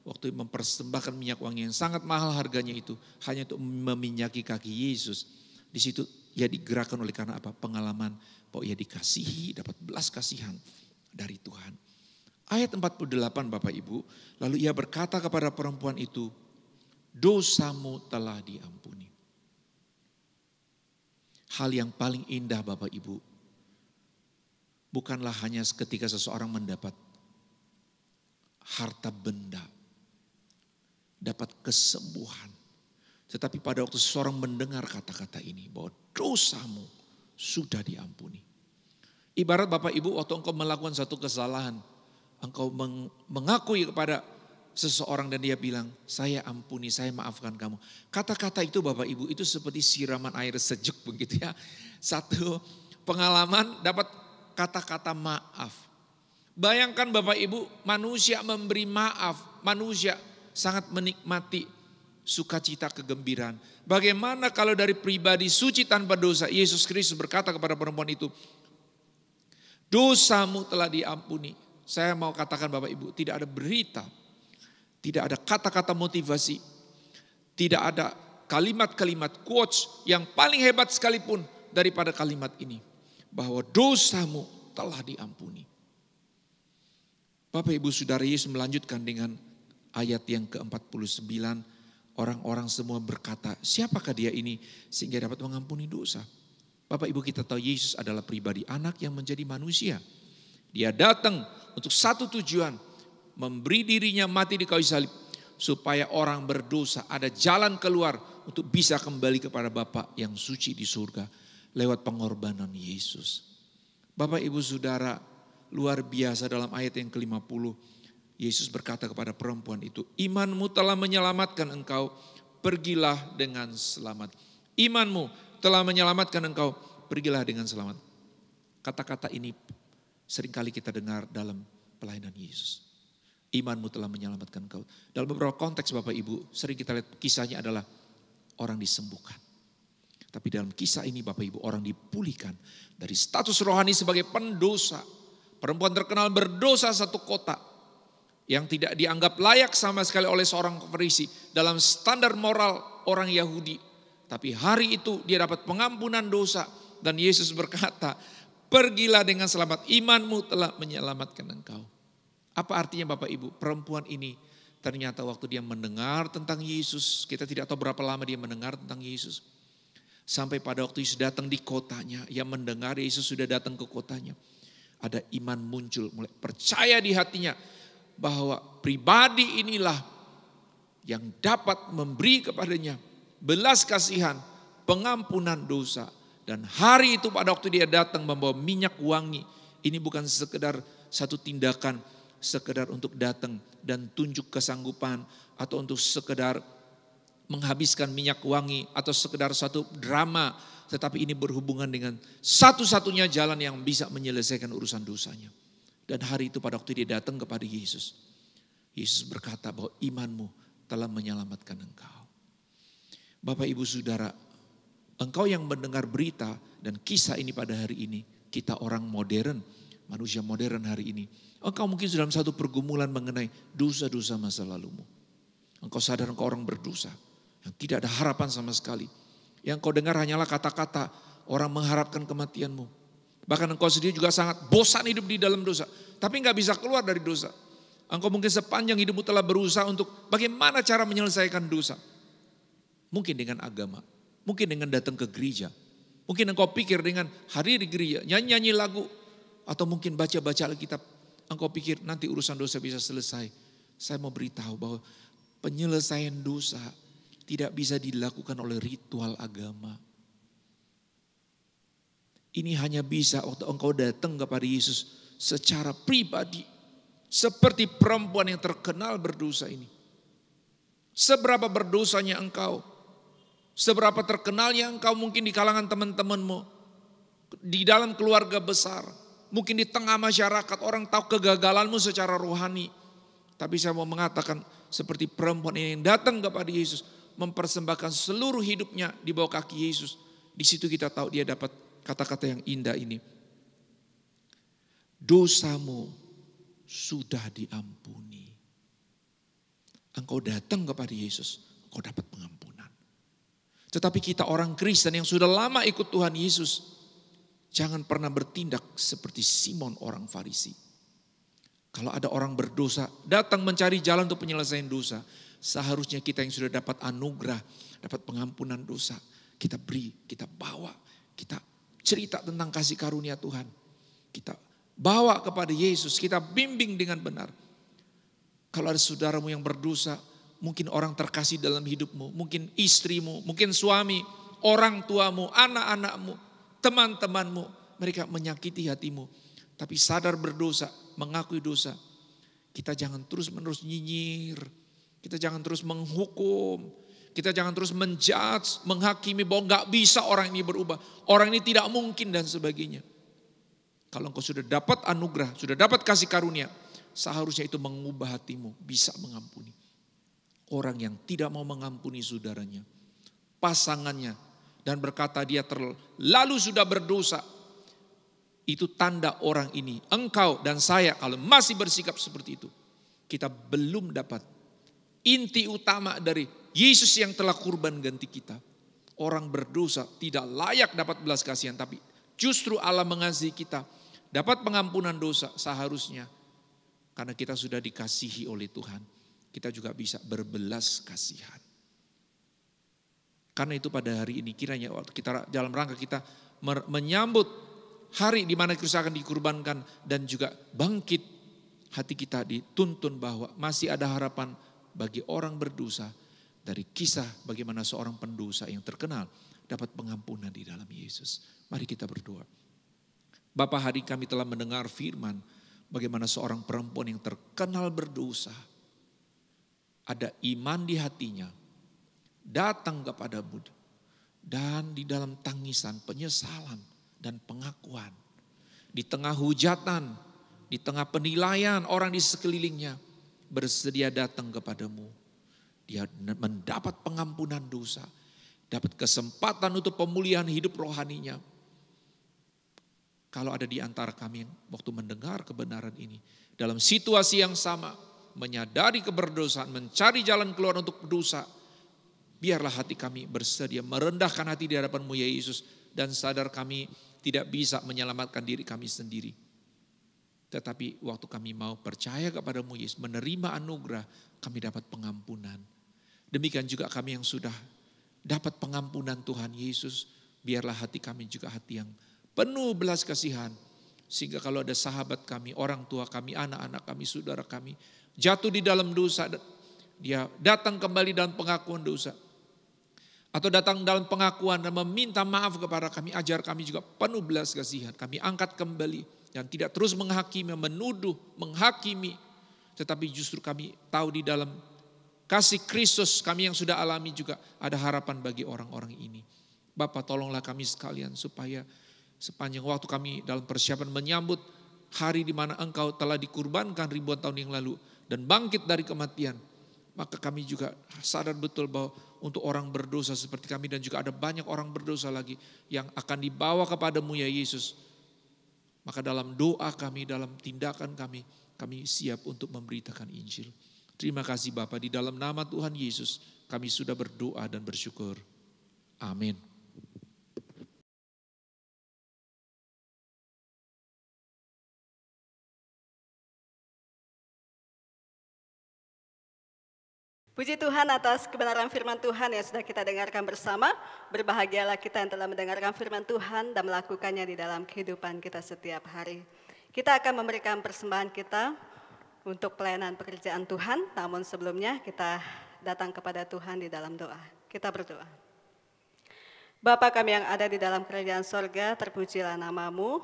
Waktu mempersembahkan minyak wangi yang sangat mahal harganya itu hanya untuk meminyaki kaki Yesus. Di situ ia digerakkan oleh karena apa? Pengalaman bahwa ia dikasihi, dapat belas kasihan dari Tuhan. Ayat 48 Bapak Ibu, lalu ia berkata kepada perempuan itu, dosamu telah diampuni. Hal yang paling indah Bapak Ibu, bukanlah hanya ketika seseorang mendapat harta benda, dapat kesembuhan. Tetapi pada waktu seseorang mendengar kata-kata ini, bahwa dosamu sudah diampuni. Ibarat Bapak Ibu waktu engkau melakukan satu kesalahan, engkau mengakui kepada seseorang dan dia bilang, saya ampuni, saya maafkan kamu. Kata-kata itu Bapak Ibu itu seperti siraman air sejuk begitu ya. Satu pengalaman dapat kata-kata maaf. Bayangkan Bapak Ibu, manusia memberi maaf, manusia sangat menikmati sukacita kegembiraan. Bagaimana kalau dari pribadi suci tanpa dosa, Yesus Kristus berkata kepada perempuan itu, dosamu telah diampuni. Saya mau katakan Bapak Ibu, tidak ada berita, tidak ada kata-kata motivasi, tidak ada kalimat-kalimat quotes yang paling hebat sekalipun daripada kalimat ini, bahwa dosamu telah diampuni. Bapak Ibu Saudara, Yesus melanjutkan dengan ayat yang ke-49. Orang-orang semua berkata, siapakah dia ini sehingga dapat mengampuni dosa? Bapak Ibu, kita tahu Yesus adalah pribadi anak yang menjadi manusia. Dia datang untuk satu tujuan, memberi dirinya mati di kayu salib, supaya orang berdosa ada jalan keluar untuk bisa kembali kepada Bapa yang suci di surga lewat pengorbanan Yesus. Bapak Ibu Saudara, luar biasa dalam ayat yang ke-50, Yesus berkata kepada perempuan itu, imanmu telah menyelamatkan engkau, pergilah dengan selamat. Imanmu telah menyelamatkan engkau, pergilah dengan selamat. Kata-kata ini seringkali kita dengar dalam pelayanan Yesus. Imanmu telah menyelamatkan engkau. Dalam beberapa konteks Bapak Ibu, sering kita lihat kisahnya adalah orang disembuhkan. Tapi dalam kisah ini Bapak Ibu, orang dipulihkan dari status rohani sebagai pendosa. Perempuan terkenal berdosa satu kota yang tidak dianggap layak sama sekali oleh seorang Farisi dalam standar moral orang Yahudi. Tapi hari itu dia dapat pengampunan dosa dan Yesus berkata, pergilah dengan selamat, imanmu telah menyelamatkan engkau. Apa artinya Bapak Ibu? Perempuan ini ternyata waktu dia mendengar tentang Yesus, kita tidak tahu berapa lama dia mendengar tentang Yesus. Sampai pada waktu Yesus datang di kotanya, ia mendengar Yesus sudah datang ke kotanya. Ada iman muncul, mulai percaya di hatinya bahwa pribadi inilah yang dapat memberi kepadanya belas kasihan, pengampunan dosa. Dan hari itu pada waktu dia datang membawa minyak wangi, ini bukan sekedar satu tindakan, sekedar untuk datang dan tunjuk kesanggupan atau untuk sekedar menghabiskan minyak wangi atau sekedar satu drama. Tetapi ini berhubungan dengan satu-satunya jalan yang bisa menyelesaikan urusan dosanya. Dan hari itu pada waktu dia datang kepada Yesus, Yesus berkata bahwa imanmu telah menyelamatkan engkau. Bapak Ibu Saudara, engkau yang mendengar berita dan kisah ini pada hari ini, kita orang modern, manusia modern hari ini. Engkau mungkin dalam satu pergumulan mengenai dosa-dosa masa lalumu. Engkau sadar engkau orang berdosa, yang tidak ada harapan sama sekali. Yang kau dengar hanyalah kata-kata orang mengharapkan kematianmu. Bahkan engkau sendiri juga sangat bosan hidup di dalam dosa. Tapi gak bisa keluar dari dosa. Engkau mungkin sepanjang hidupmu telah berusaha untuk bagaimana cara menyelesaikan dosa. Mungkin dengan agama. Mungkin dengan datang ke gereja. Mungkin engkau pikir dengan hadir di gereja, nyanyi-nyanyi lagu. Atau mungkin baca-baca Alkitab. Engkau pikir nanti urusan dosa bisa selesai. Saya mau beritahu bahwa penyelesaian dosa tidak bisa dilakukan oleh ritual agama. Ini hanya bisa waktu engkau datang kepada Yesus secara pribadi. Seperti perempuan yang terkenal berdosa ini. Seberapa berdosanya engkau. Seberapa terkenalnya engkau mungkin di kalangan teman-temanmu. Di dalam keluarga besar. Mungkin di tengah masyarakat orang tahu kegagalanmu secara rohani. Tapi saya mau mengatakan seperti perempuan ini yang datang kepada Yesus. Mempersembahkan seluruh hidupnya di bawah kaki Yesus. Di situ kita tahu dia dapat kata-kata yang indah ini. Dosamu sudah diampuni. Engkau datang kepada Yesus, engkau dapat pengampunan. Tetapi kita orang Kristen yang sudah lama ikut Tuhan Yesus, jangan pernah bertindak seperti Simon orang Farisi. Kalau ada orang berdosa, datang mencari jalan untuk penyelesaian dosa. Seharusnya kita yang sudah dapat anugerah, dapat pengampunan dosa, kita beri, kita bawa, kita cerita tentang kasih karunia Tuhan. Kita bawa kepada Yesus, kita bimbing dengan benar. Kalau ada saudaramu yang berdosa, mungkin orang terkasih dalam hidupmu, mungkin istrimu, mungkin suami, orang tuamu, anak-anakmu, teman-temanmu, mereka menyakiti hatimu. Tapi sadar berdosa, mengakui dosa. Kita jangan terus-menerus nyinyir. Kita jangan terus menghukum. Kita jangan terus menjudge, menghakimi bahwa gak bisa orang ini berubah. Orang ini tidak mungkin dan sebagainya. Kalau engkau sudah dapat anugerah, sudah dapat kasih karunia, seharusnya itu mengubah hatimu, bisa mengampuni. Orang yang tidak mau mengampuni saudaranya, pasangannya, dan berkata dia terlalu sudah berdosa, itu tanda orang ini, engkau dan saya kalau masih bersikap seperti itu, kita belum dapat inti utama dari Yesus yang telah kurban ganti kita. orang berdosa tidak layak dapat belas kasihan, tapi justru Allah mengasihi kita, dapat pengampunan dosa seharusnya. Karena kita sudah dikasihi oleh Tuhan, kita juga bisa berbelas kasihan. Karena itu pada hari ini kiranya waktu kita dalam rangka kita menyambut hari di mana Kristus akan dikurbankan dan juga bangkit, hati kita dituntun bahwa masih ada harapan bagi orang berdosa dari kisah bagaimana seorang pendosa yang terkenal dapat pengampunan di dalam Yesus. Mari kita berdoa. Bapa, hari kami telah mendengar firman bagaimana seorang perempuan yang terkenal berdosa, ada iman di hatinya, datang kepadamu dan di dalam tangisan, penyesalan dan pengakuan, di tengah hujatan, di tengah penilaian orang di sekelilingnya, bersedia datang kepadamu. Dia mendapat pengampunan dosa, dapat kesempatan untuk pemulihan hidup rohaninya. Kalau ada di antara kami yang waktu mendengar kebenaran ini, dalam situasi yang sama, menyadari keberdosaan, mencari jalan keluar untuk dosa, biarlah hati kami bersedia merendahkan hati di hadapan-Mu ya Yesus, dan sadar kami tidak bisa menyelamatkan diri kami sendiri. Tetapi waktu kami mau percaya kepada-Mu Yesus, menerima anugerah, kami dapat pengampunan. Demikian juga kami yang sudah dapat pengampunan Tuhan Yesus, biarlah hati kami juga hati yang penuh belas kasihan. Sehingga kalau ada sahabat kami, orang tua kami, anak-anak kami, saudara kami jatuh di dalam dosa, dia datang kembali dalam pengakuan dosa, atau datang dalam pengakuan dan meminta maaf kepada kami, ajar kami juga penuh belas kasihan. Kami angkat kembali dan tidak terus menghakimi, menuduh, menghakimi. Tetapi justru kami tahu di dalam kasih Kristus kami yang sudah alami juga ada harapan bagi orang-orang ini. Bapa, tolonglah kami sekalian supaya sepanjang waktu kami dalam persiapan menyambut hari di mana Engkau telah dikurbankan ribuan tahun yang lalu dan bangkit dari kematian, maka kami juga sadar betul bahwa untuk orang berdosa seperti kami dan juga ada banyak orang berdosa lagi yang akan dibawa kepada-Mu ya Yesus. Maka dalam doa kami, dalam tindakan kami, kami siap untuk memberitakan Injil. Terima kasih Bapa, di dalam nama Tuhan Yesus kami sudah berdoa dan bersyukur. Amin. Puji Tuhan atas kebenaran firman Tuhan yang sudah kita dengarkan bersama. Berbahagialah kita yang telah mendengarkan firman Tuhan dan melakukannya di dalam kehidupan kita setiap hari. Kita akan memberikan persembahan kita untuk pelayanan pekerjaan Tuhan. Namun sebelumnya kita datang kepada Tuhan di dalam doa. Kita berdoa. Bapa kami yang ada di dalam kerajaan sorga, terpujilah nama-Mu.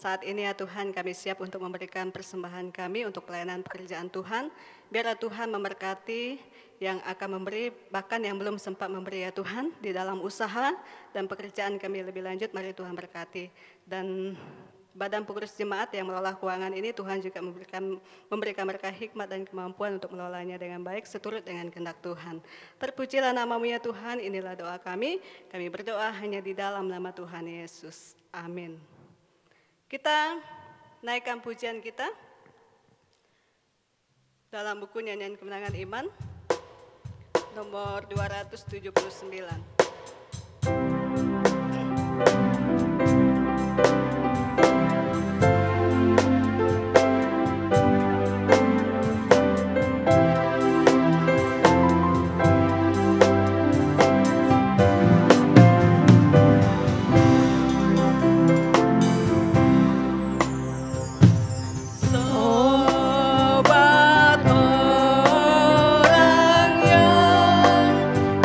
Saat ini ya Tuhan, kami siap untuk memberikan persembahan kami untuk pelayanan pekerjaan Tuhan. Biarlah Tuhan memberkati yang akan memberi, bahkan yang belum sempat memberi ya Tuhan, di dalam usaha dan pekerjaan kami lebih lanjut, mari Tuhan berkati. Dan badan pengurus jemaat yang mengelola keuangan ini, Tuhan juga memberikan mereka hikmat dan kemampuan untuk mengelolanya dengan baik, seturut dengan kehendak Tuhan. Terpujilah nama-Mu ya Tuhan, inilah doa kami berdoa hanya di dalam nama Tuhan Yesus. Amin. Kita naikkan pujian kita dalam buku Nyanyian Kemenangan Iman nomor 279.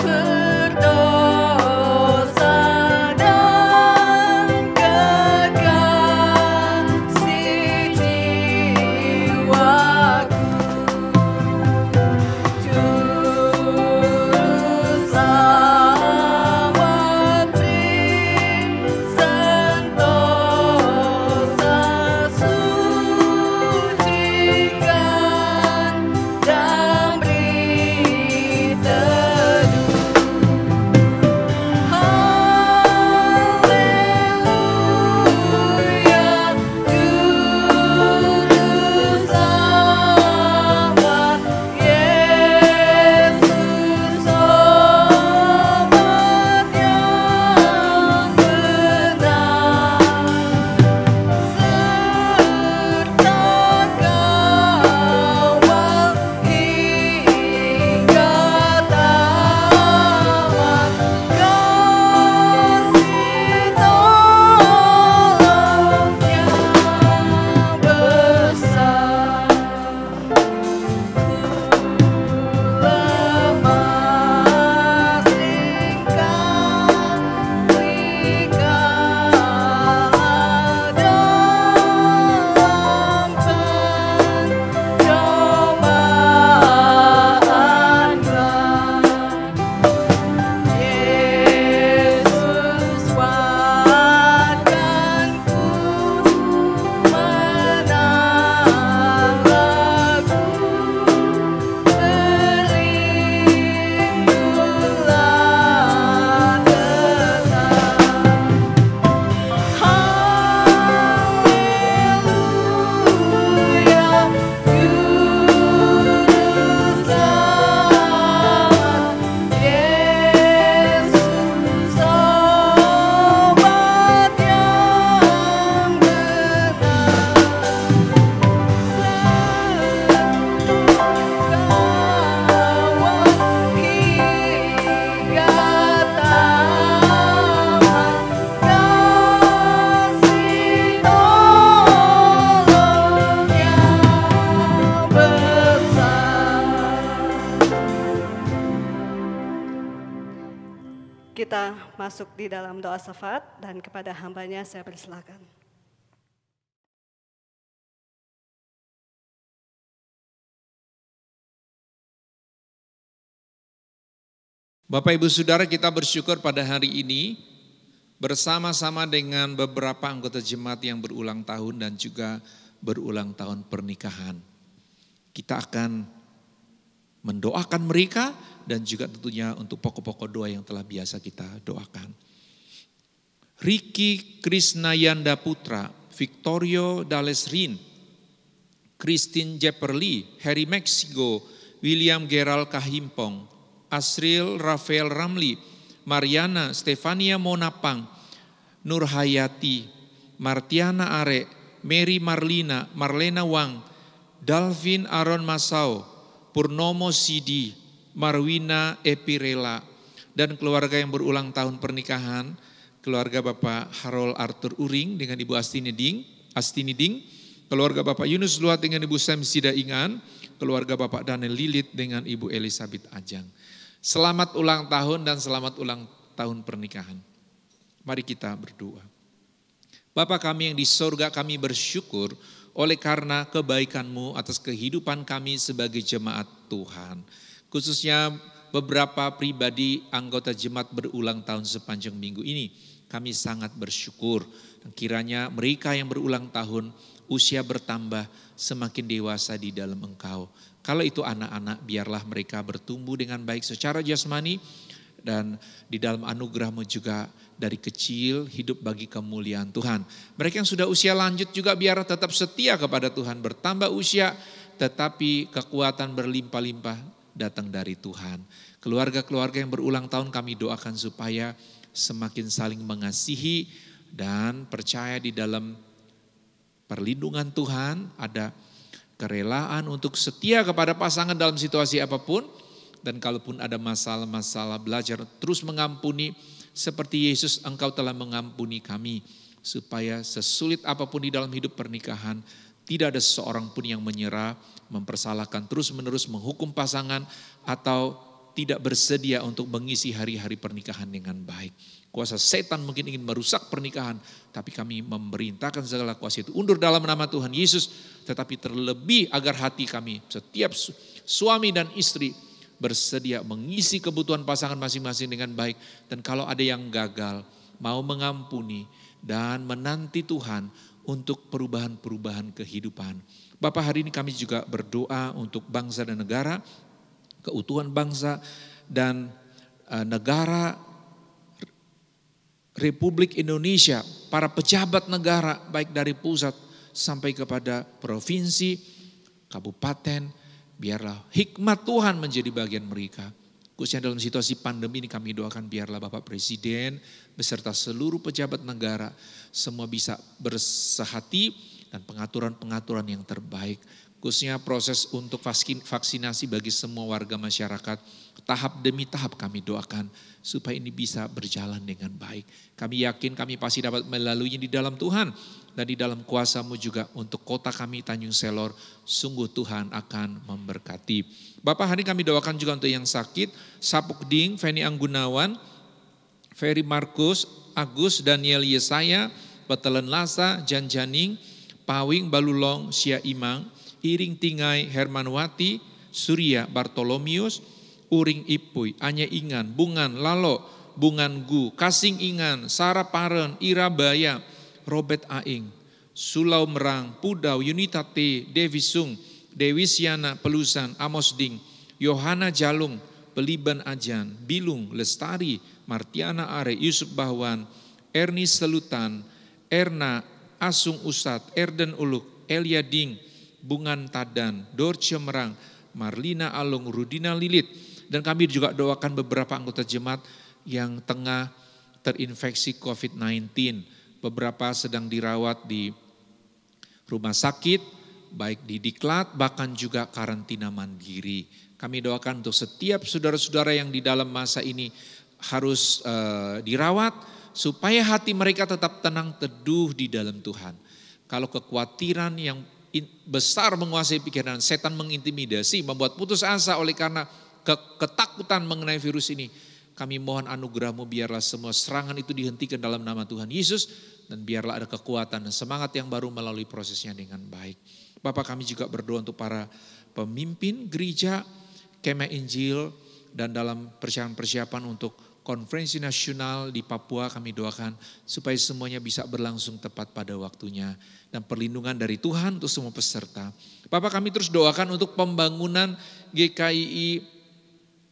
Berdoa kita masuk di dalam doa syafaat dan kepada hambanya saya persilakan. Bapak Ibu Saudara, kita bersyukur pada hari ini bersama-sama dengan beberapa anggota jemaat yang berulang tahun dan juga berulang tahun pernikahan. Kita akan mendoakan mereka dan juga tentunya untuk pokok-pokok doa yang telah biasa kita doakan. Ricky Krisnayanda Putra, Victorio Dalesrin, Christine Jepperly, Harry Mexico, William Gerald Kahimpong, Asril Rafael Ramli, Mariana Stefania Monapang, Nur Hayati, Martiana Are, Mary Marlina, Marlena Wang, Dalvin Aaron Masau, Purnomo Sidi, Marwina Epirela, dan keluarga yang berulang tahun pernikahan, keluarga Bapak Harold Arthur Uring dengan Ibu Astini Ding, keluarga Bapak Yunus Luat dengan Ibu Samsida Ingan, keluarga Bapak Daniel Lilit dengan Ibu Elizabeth Ajang. Selamat ulang tahun dan selamat ulang tahun pernikahan. Mari kita berdoa. Bapa kami yang di sorga, kami bersyukur oleh karena kebaikan-Mu atas kehidupan kami sebagai jemaat Tuhan. Khususnya beberapa pribadi anggota jemaat berulang tahun sepanjang minggu ini. Kami sangat bersyukur. Dan kiranya mereka yang berulang tahun usia bertambah semakin dewasa di dalam Engkau. Kalau itu anak-anak, biarlah mereka bertumbuh dengan baik secara jasmani dan di dalam anugerah-Mu juga dari kecil hidup bagi kemuliaan Tuhan. Mereka yang sudah usia lanjut juga biar tetap setia kepada Tuhan, bertambah usia tetapi kekuatan berlimpah-limpah datang dari Tuhan. Keluarga-keluarga yang berulang tahun kami doakan supaya semakin saling mengasihi dan percaya di dalam perlindungan Tuhan, ada kerelaan untuk setia kepada pasangan dalam situasi apapun. Dan kalaupun ada masalah-masalah, belajar terus mengampuni seperti Yesus Engkau telah mengampuni kami. Supaya sesulit apapun di dalam hidup pernikahan, tidak ada seorang pun yang menyerah, mempersalahkan, terus-menerus menghukum pasangan atau tidak bersedia untuk mengisi hari-hari pernikahan dengan baik. Kuasa setan mungkin ingin merusak pernikahan, tapi kami memerintahkan segala kuasa itu undur dalam nama Tuhan Yesus. Tetapi terlebih agar hati kami, setiap suami dan istri bersedia mengisi kebutuhan pasangan masing-masing dengan baik. Dan kalau ada yang gagal, mau mengampuni dan menanti Tuhan untuk perubahan-perubahan kehidupan. Bapak, hari ini kami juga berdoa untuk bangsa dan negara, keutuhan bangsa dan negara Republik Indonesia, para pejabat negara baik dari pusat sampai kepada provinsi, kabupaten, biarlah hikmat Tuhan menjadi bagian mereka. Khususnya dalam situasi pandemi ini kami doakan biarlah Bapak Presiden beserta seluruh pejabat negara semua bisa bersehati dan pengaturan-pengaturan yang terbaik. Khususnya proses untuk vaksinasi bagi semua warga masyarakat, tahap demi tahap kami doakan supaya ini bisa berjalan dengan baik. Kami yakin kami pasti dapat melaluinya di dalam Tuhan dan di dalam kuasa-Mu juga untuk kota kami Tanjung Selor, sungguh Tuhan akan memberkati. Bapak, hari kami doakan juga untuk yang sakit, Sapuk Ding, Feni Anggunawan, Ferry Markus, Agus, Daniel Yesaya, Petelen Lasa, Jan Janing, Pawing Balulong, Sia Imang, Iring Tingai, Hermanwati, Surya Bartolomius, Uring Ipuy, Anya Ingan, Bungan Lalo, Bungan Gu, Kasing Ingan, Sarah Paren, Ira Baya, Robert Aing, Sulau Merang, Pudau, Yunita T, Devi Sung, Dewi Siana Pelusan, Amos Ding, Yohana Jalung, Peliban Ajan, Bilung, Lestari, Martiana Are, Yusuf Bahwan, Erni Selutan, Erna, Asung Ustad, Erden Uluk, Elia Ding, Bungan Tadan, Dorce Merang, Marlina Alung, Rudina Lilit. Dan kami juga doakan beberapa anggota jemaat yang tengah terinfeksi COVID-19. Beberapa sedang dirawat di rumah sakit, baik di Diklat, bahkan juga karantina mandiri. Kami doakan untuk setiap saudara-saudara yang di dalam masa ini harus dirawat, supaya hati mereka tetap tenang teduh di dalam Tuhan. Kalau kekhawatiran yang besar menguasai pikiran, setan mengintimidasi, membuat putus asa oleh karena ketakutan mengenai virus ini, Kami mohon anugerah-Mu, biarlah semua serangan itu dihentikan dalam nama Tuhan Yesus. Dan biarlah ada kekuatan dan semangat yang baru melalui prosesnya dengan baik. Bapak, kami juga berdoa untuk para pemimpin gereja, Kemah Injil, dan dalam persiapan untuk konferensi nasional di Papua, kami doakan supaya semuanya bisa berlangsung tepat pada waktunya. Dan perlindungan dari Tuhan untuk semua peserta. Bapak, kami terus doakan untuk pembangunan GKII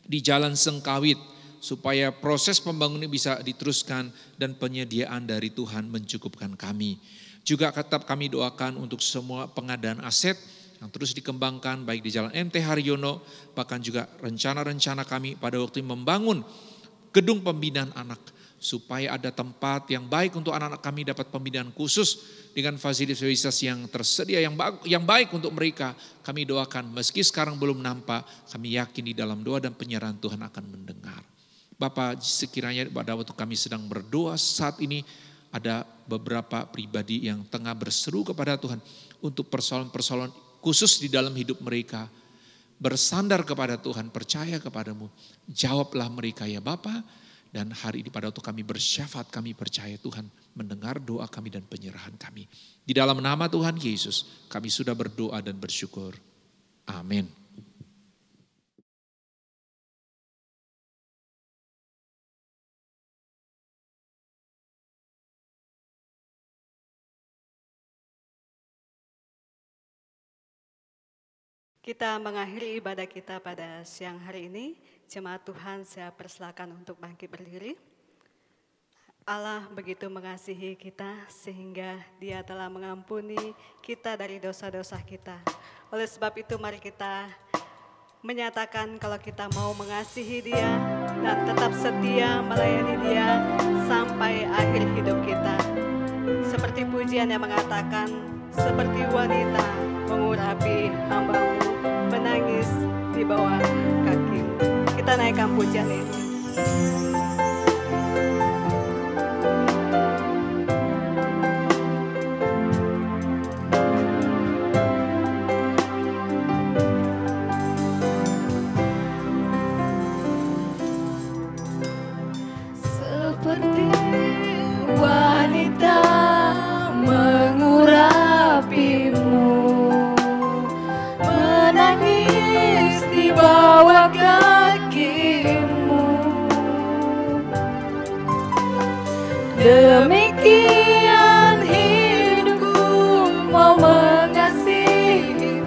di Jalan Sengkawit, supaya proses pembangunan bisa diteruskan dan penyediaan dari Tuhan mencukupkan kami. Juga tetap kami doakan untuk semua pengadaan aset yang terus dikembangkan baik di Jalan MT Haryono, bahkan juga rencana-rencana kami pada waktu membangun gedung pembinaan anak, supaya ada tempat yang baik untuk anak-anak kami dapat pembinaan khusus dengan fasilitas yang tersedia yang baik untuk mereka. Kami doakan meski sekarang belum nampak, kami yakin di dalam doa dan penyerahan Tuhan akan mendengar. Bapak, sekiranya pada waktu kami sedang berdoa saat ini, ada beberapa pribadi yang tengah berseru kepada Tuhan untuk persoalan-persoalan khusus di dalam hidup mereka. Bersandar kepada Tuhan, percaya kepadamu. Jawablah mereka ya Bapa. Dan hari ini pada waktu kami bersyafaat, kami percaya Tuhan mendengar doa kami dan penyerahan kami. Di dalam nama Tuhan Yesus, kami sudah berdoa dan bersyukur. Amin. Kita mengakhiri ibadah kita pada siang hari ini. Jemaat Tuhan, saya persilakan untuk bangkit berdiri. Allah begitu mengasihi kita sehingga Dia telah mengampuni kita dari dosa-dosa kita. Oleh sebab itu mari kita menyatakan kalau kita mau mengasihi Dia dan tetap setia melayani Dia sampai akhir hidup kita. Seperti pujian yang mengatakan, seperti wanita mengurapi hamba-Mu, menangis di bawah kaki-Mu. Kita naikkan pujian ini. Seperti wanita mengurapi-Mu, menangis di bawah kaki-Mu. Demikian hidupku mau mengasihi-Mu.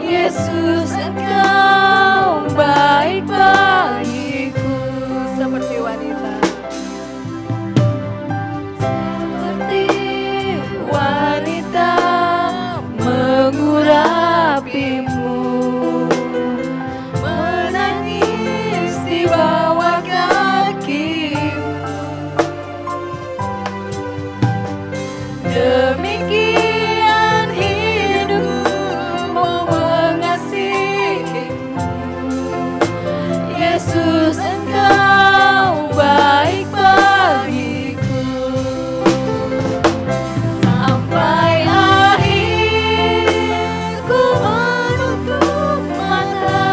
Yesus, Engkau baik bagiku. Seperti wanita, seperti wanita mengurapi-Mu, menangis di bawah kaki-Mu. Demikian hidupku mau mengasihi-Mu. Yesus, Engkau baik bagiku. Sampai akhir ku menutup mata,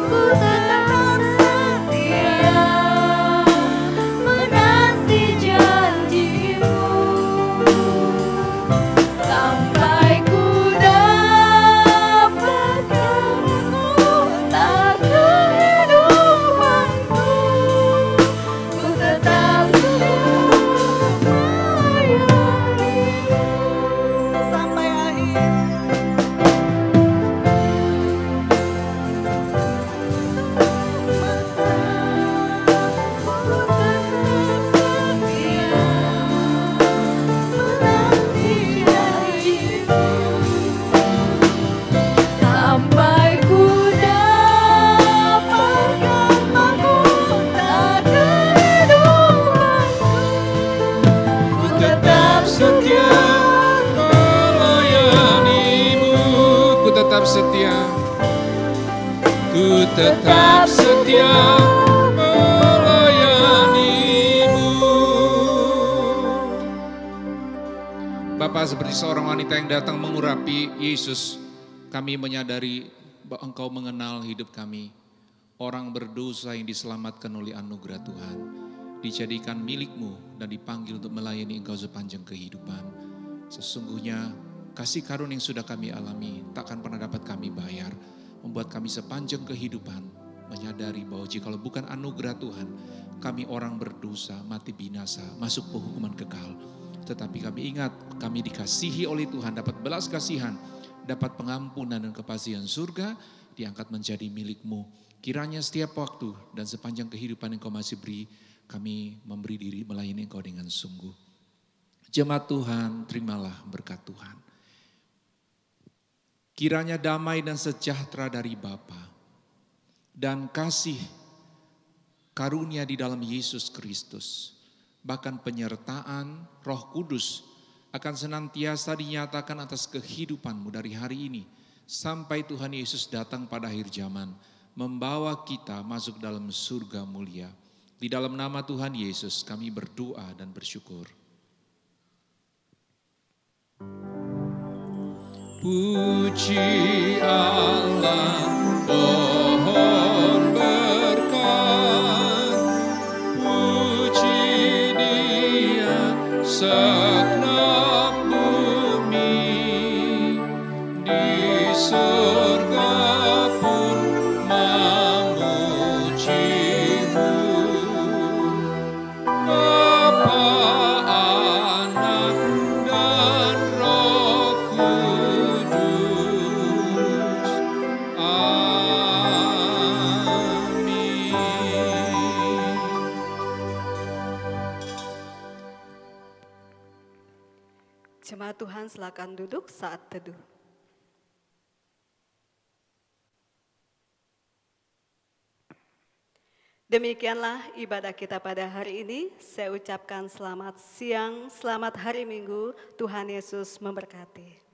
ku tetap setia menanti janji-Mu. Sampai ku dapatkan mahkota kehidupanku, ku tetap setia melayani-Mu. sampai akhir. Sampai ku dapatkan mahkota kehidupanku, ku tetap setia melayani-Mu. Ku tetap setia. Ku tetap setia melayani-Mu. Bapak, seperti seorang wanita yang datang mengurapi Yesus, kami menyadari bahwa Engkau mengenal hidup kami. orang berdosa yang diselamatkan oleh anugerah Tuhan, dijadikan milik-Mu dan dipanggil untuk melayani Engkau sepanjang kehidupan. Sesungguhnya kasih karunia yang sudah kami alami takkan pernah dapat kami bayar, membuat kami sepanjang kehidupan menyadari bahwa jikalau bukan anugerah Tuhan, kami orang berdosa, mati binasa, masuk penghukuman kekal. Tetapi kami ingat, kami dikasihi oleh Tuhan, dapat belas kasihan, dapat pengampunan dan kepastian surga, diangkat menjadi milik-Mu. Kiranya setiap waktu dan sepanjang kehidupan yang Kau masih beri, kami memberi diri melayani Engkau dengan sungguh. Jemaat Tuhan, terimalah berkat Tuhan. Kiranya damai dan sejahtera dari Bapa dan kasih karunia di dalam Yesus Kristus, bahkan penyertaan Roh Kudus akan senantiasa dinyatakan atas kehidupan-Mu dari hari ini sampai Tuhan Yesus datang pada akhir zaman, membawa kita masuk dalam surga mulia. Di dalam nama Tuhan Yesus kami berdoa dan bersyukur. Puji Allah, pohon berkat, puji Dia segenap bumi, di surga pun memuji-Mu. Bapa, Anak, dan Roh Kudus. Amin. Jemaat Tuhan, silakan duduk saat teduh. Demikianlah ibadah kita pada hari ini. Saya ucapkan selamat siang, selamat hari Minggu. Tuhan Yesus memberkati.